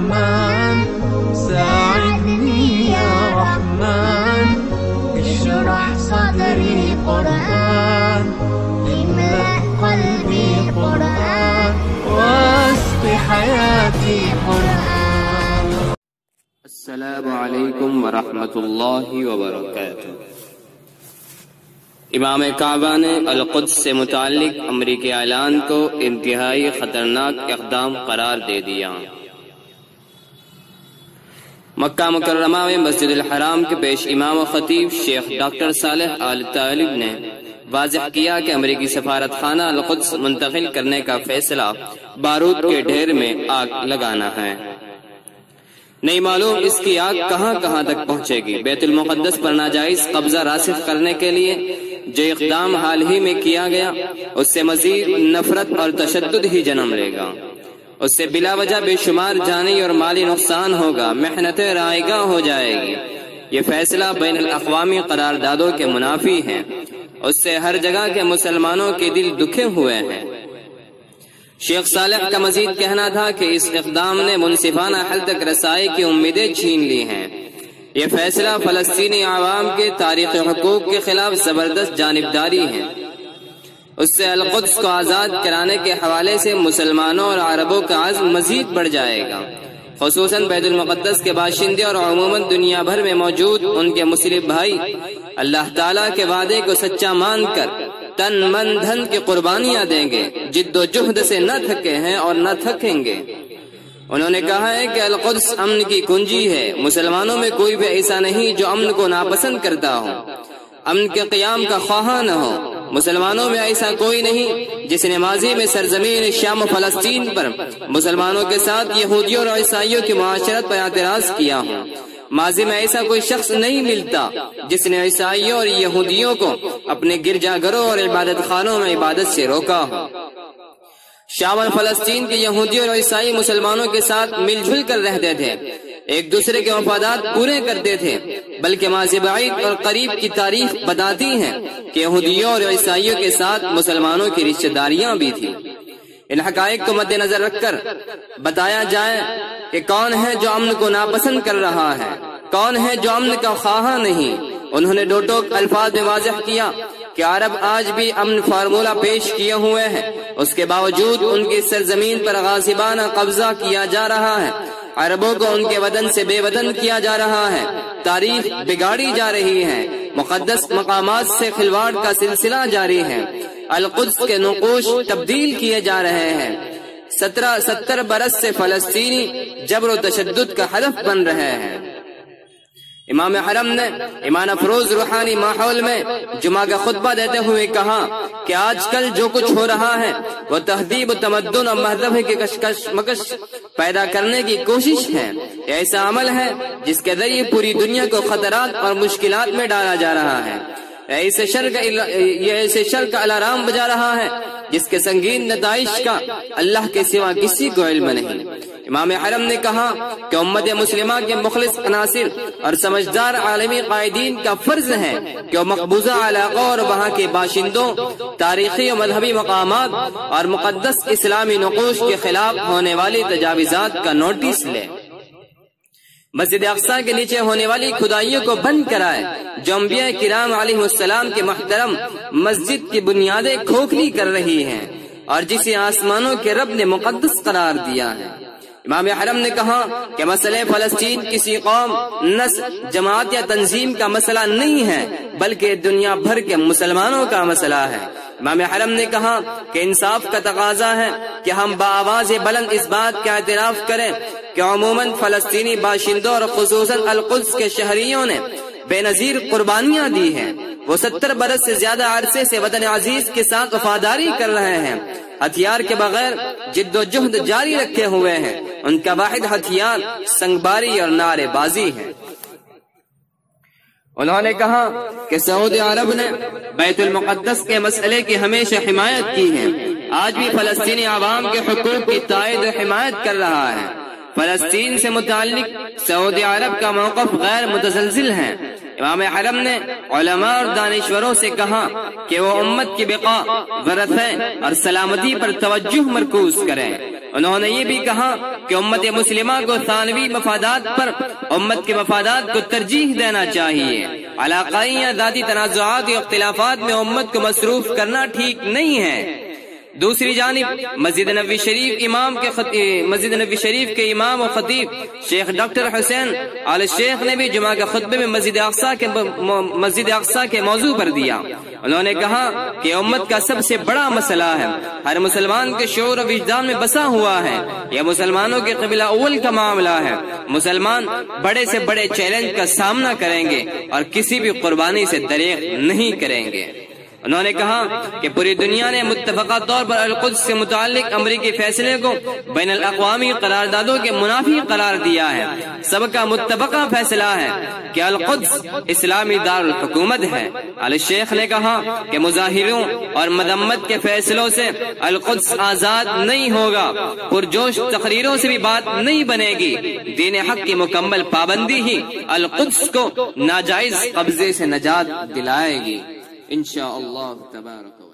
رحمن ساعدني يا رحمن اشرح صدري قرآن املأ قلبي قرآن واسق حياتي قرآن. السلام علیکم ورحمۃ اللہ وبرکاتہ. امام کعبہ نے القدس سے متعلق امریکی اعلان کو انتہائی خطرناک اقدام قرار دے دیا. مکہ مکرمہ میں مسجد الحرام کے پیش امام و خطیب شیخ ڈاکٹر صالح آل طالب نے واضح کیا کہ امریکی سفارت خانہ القدس منتقل کرنے کا فیصلہ بارود کے ڈھیر میں آگ لگانا ہے. نہیں معلوم اس کی آگ کہاں کہاں تک پہنچے گی. بیت المقدس پر ناجائز قبضہ راسخ کرنے کے لیے جو اقدام حال ہی میں کیا گیا اس سے مزید نفرت اور تشدد ہی جنم لے گا. اس سے بلا وجہ بے شمار جانی اور مالی نقصان ہوگا، محنتیں رائگاں ہو جائے گی. یہ فیصلہ بین الاقوامی قراردادوں کے منافی ہے. اس سے ہر جگہ کے مسلمانوں کے دل دکھے ہوئے ہیں. شیخ صالح کا مزید کہنا تھا کہ اس اقدام نے منصفانہ حل تک رسائی کی امیدیں چھین لی ہیں. یہ فیصلہ فلسطینی عوام کے تاریخی حقوق کے خلاف زبردست جانبداری ہے. اس سے القدس کو آزاد کرانے کے حوالے سے مسلمانوں اور عربوں کا عزم مزید بڑھ جائے گا. خصوصاً بیت المقدس کے باشندے اور عموماً دنیا بھر میں موجود ان کے مسلم بھائی اللہ تعالیٰ کے وعدے کو سچا مان کر تن من دھن کی قربانیاں دیں گے. جد و جہد سے نہ تھکے ہیں اور نہ تھکیں گے. انہوں نے کہا ہے کہ القدس امن کی کنجی ہے. مسلمانوں میں کوئی بھی ایسا نہیں جو امن کو ناپسند کرتا ہو، امن کے قیام کا خواہاں نہ ہو. مسلمانوں میں ایسا کوئی نہیں جس نے ماضی میں سرزمین شام و فلسطین پر مسلمانوں کے ساتھ یہودیوں اور عیسائیوں کی معاشرت پر اعتراض کیا ہو. ماضی میں ایسا کوئی شخص نہیں ملتا جس نے عیسائیوں اور یہودیوں کو اپنے گرجا گھروں اور عبادت خانوں میں عبادت سے روکا ہو. شام اور فلسطین کے یہودی اور عیسائی مسلمانوں کے ساتھ مل جل کر رہتے تھے، ایک دوسرے کے مفادات پورے کرتے تھے. بلکہ ماضی بعید اور قریب کی تاریخ بتاتی ہے کہ یہودیوں اور عیسائیوں کے ساتھ مسلمانوں کی رشتہ داریاں بھی تھیں. ان حقائق کو مد نظر رکھ کر بتایا جائے کہ کون ہے جو امن کو ناپسند کر رہا ہے، کون ہے جو امن کا خواہاں نہیں. انہوں نے دو ٹوک الفاظ میں واضح کیا کہ عرب آج بھی امن فارمولہ پیش کیے ہوئے ہیں، اس کے باوجود ان کی سرزمین پر غاصبانہ قبضہ کیا جا رہا ہے. عربوں کو ان کے وطن سے بے وطن کیا جا رہا ہے. تاریخ بگاڑی جا رہی ہے. مقدس مقامات سے کھلواڑ کا سلسلہ جاری ہے. القدس کے نقوش تبدیل کیے جا رہے ہیں. 70 برس سے فلسطینی جبر و تشدد کا ہدف بن رہے ہیں. امام حرم نے ایمان افروز روحانی ماحول میں جمعہ کا خطبہ دیتے ہوئے کہا کہ آج کل جو کچھ ہو رہا ہے وہ تہذیب و تمدن اور مذہب کی کشمکش پیدا کرنے کی کوشش ہے. یہ ایسا عمل ہے جس کے ذریعے پوری دنیا کو خطرات اور مشکلات میں ڈالا جا رہا ہے. یہ ایسے شر کا الارم بجا رہا ہے جس کے سنگین نتائج کا اللہ کے سوا کسی کو علم نہیں. امام حرم نے کہا کہ امت مسلمہ کے مخلص عناصر اور سمجھدار عالمی قائدین کا فرض ہے کہ وہ مقبوضہ علاقوں اور وہاں کے باشندوں، تاریخی و مذہبی مقامات اور مقدس اسلامی نقوش کے خلاف ہونے والی تجاوزات کا نوٹس لے. مسجد اقصی کے نیچے ہونے والی کھدائیوں کو بند کرائے جو انبیاء کرام علیہ السلام کے محترم مسجد کی بنیادیں کھوکھلی کر رہی ہیں اور جسے آسمانوں کے رب نے مقدس قرار دیا ہے. امام حرم نے کہا کہ مسئلہ فلسطین کسی قوم، نسل، جماعت یا تنظیم کا مسئلہ نہیں ہے بلکہ دنیا بھر کے مسلمانوں کا مسئلہ ہے. امام حرم نے کہا کہ انصاف کا تقاضا ہے کہ ہم بآواز بلند اس بات کا اعتراف کریں کہ عموماً فلسطینی باشندوں اور خصوصاً القدس کے شہریوں نے بے نظیر قربانیاں دی ہیں. وہ 70 برس سے زیادہ عرصے سے وطن عزیز کے ساتھ وفاداری کر رہے ہیں، ہتھیار کے بغیر جد و جہد جاری رکھے ہوئے ہیں. ان کا واحد ہتھیار سنگباری اور نعرے بازی ہے. انہوں نے کہا کہ سعودی عرب نے بیت المقدس کے مسئلے کی ہمیشہ حمایت کی ہے، آج بھی فلسطینی عوام کے حقوق کی تائید و حمایت کر رہا ہے. فلسطین سے متعلق سعودی عرب کا موقف غیر متزلزل ہے. امام حرم نے علماء اور دانشوروں سے کہا کہ وہ امت کی بقا، ورثہ اور سلامتی پر توجہ مرکوز کریں. انہوں نے یہ بھی کہا کہ امت مسلمہ کو ثانوی مفادات پر امت کے مفادات کو ترجیح دینا چاہیے۔ علاقائی یا ذاتی تنازعات یا اختلافات میں امت کو مصروف کرنا ٹھیک نہیں ہے۔ دوسری جانب مسجد نبوی شریف کے امام و خطیب شیخ ڈاکٹر حسین آل شیخ نے بھی جمعہ کے خطبے میں مسجد اقصی کے موضوع پر دیا۔ انہوں نے کہا کہ امت کا سب سے بڑا مسئلہ ہے، ہر مسلمان کے شعور و وجدان میں بسا ہوا ہے، یہ مسلمانوں کے قبلہ اول کا معاملہ ہے۔ مسلمان بڑے سے بڑے چیلنج کا سامنا کریں گے اور کسی بھی قربانی سے دریغ نہیں کریں گے۔ انہوں نے کہا کہ پوری دنیا نے متفقہ طور پر القدس سے متعلق امریکی فیصلے کو بین الاقوامی قراردادوں کے منافی قرار دیا ہے۔ سب کا متفقہ فیصلہ ہے کہ القدس اسلامی دارالحکومت ہے۔ علی شیخ نے کہا کہ مظاہروں اور مذمت کے فیصلوں سے القدس آزاد نہیں ہوگا، پرجوش تقریروں سے بھی بات نہیں بنے گی۔ دین حق کی مکمل پابندی ہی القدس کو ناجائز قبضے سے نجات دلائے گی انشاءاللہ تبارک و تعالی۔